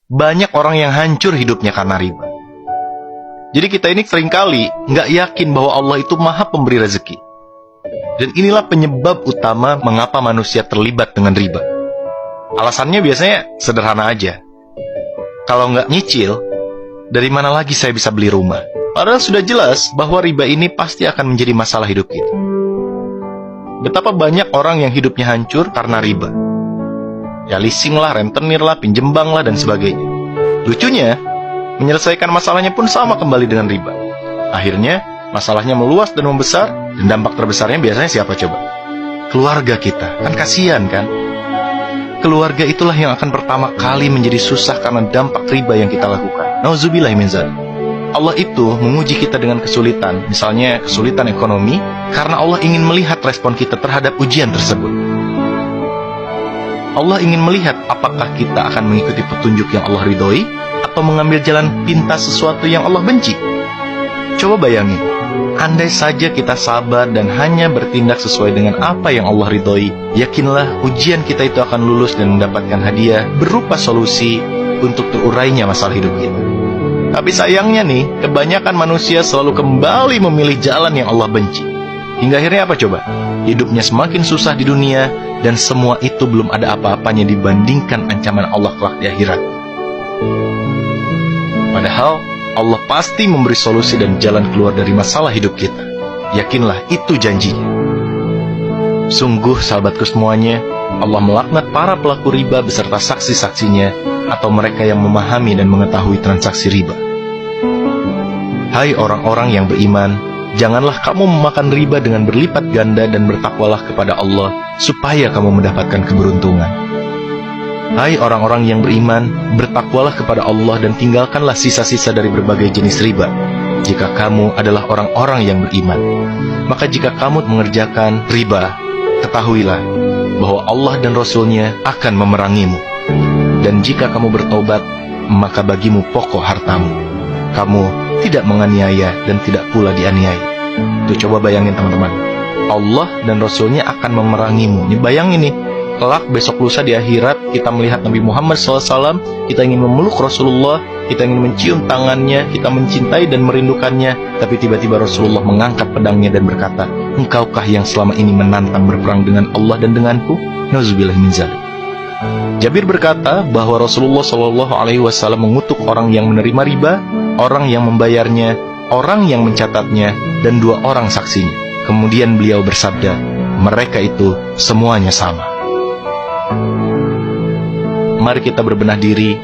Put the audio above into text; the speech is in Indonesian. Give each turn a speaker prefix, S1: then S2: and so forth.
S1: Banyak orang yang hancur hidupnya karena riba. Jadi kita ini seringkali nggak yakin bahwa Allah itu maha pemberi rezeki. Dan inilah penyebab utama mengapa manusia terlibat dengan riba. Alasannya biasanya sederhana aja. Kalau nggak nyicil, dari mana lagi saya bisa beli rumah? Padahal sudah jelas bahwa riba ini pasti akan menjadi masalah hidup kita. Betapa banyak orang yang hidupnya hancur karena riba. Ya leasing lah, rentenir lah, pinjem bank lah, dan sebagainya. Lucunya, menyelesaikan masalahnya pun sama kembali dengan riba. Akhirnya, masalahnya meluas dan membesar, dan dampak terbesarnya biasanya siapa coba? Keluarga kita. Kan kasihan kan? Keluarga itulah yang akan pertama kali menjadi susah karena dampak riba yang kita lakukan. Nauzubillah min dzalik. Allah itu menguji kita dengan kesulitan, misalnya kesulitan ekonomi, karena Allah ingin melihat respon kita terhadap ujian tersebut. Allah ingin melihat apakah kita akan mengikuti petunjuk yang Allah ridhoi atau mengambil jalan pintas sesuatu yang Allah benci. Coba bayangin, andai saja kita sabar dan hanya bertindak sesuai dengan apa yang Allah ridhoi, yakinlah ujian kita itu akan lulus dan mendapatkan hadiah berupa solusi untuk terurainya masalah hidup kita. Tapi sayangnya nih, kebanyakan manusia selalu kembali memilih jalan yang Allah benci. Hingga akhirnya apa coba? Hidupnya semakin susah di dunia, dan semua itu belum ada apa-apanya dibandingkan ancaman Allah kelak di akhirat. Padahal Allah pasti memberi solusi dan jalan keluar dari masalah hidup kita. Yakinlah itu janjinya. Sungguh sahabatku semuanya, Allah melaknat para pelaku riba beserta saksi-saksinya atau mereka yang memahami dan mengetahui transaksi riba. Hai orang-orang yang beriman, janganlah kamu memakan riba dengan berlipat ganda dan bertakwalah kepada Allah supaya kamu mendapatkan keberuntungan. Hai orang-orang yang beriman, bertakwalah kepada Allah dan tinggalkanlah sisa-sisa dari berbagai jenis riba. Jika kamu adalah orang-orang yang beriman, maka jika kamu mengerjakan riba, ketahuilah bahwa Allah dan Rasul-Nya akan memerangimu. Dan jika kamu bertobat, maka bagimu pokok hartamu. Kamu tidak menganiaya dan tidak pula dianiaya. Tuh coba bayangin teman-teman, Allah dan Rasul-Nya akan memerangimu. Ini bayangin nih, kelak besok lusa di akhirat kita melihat Nabi Muhammad SAW, kita ingin memeluk Rasulullah, kita ingin mencium tangannya, kita mencintai dan merindukannya, tapi tiba-tiba Rasulullah mengangkat pedangnya dan berkata, engkaukah yang selama ini menantang berperang dengan Allah dan denganku? Nauzubillah min dzalik. Jabir berkata bahwa Rasulullah SAW mengutuk orang yang menerima riba, orang yang membayarnya, orang yang mencatatnya, dan 2 orang saksinya. Kemudian beliau bersabda, mereka itu semuanya sama. Mari kita berbenah diri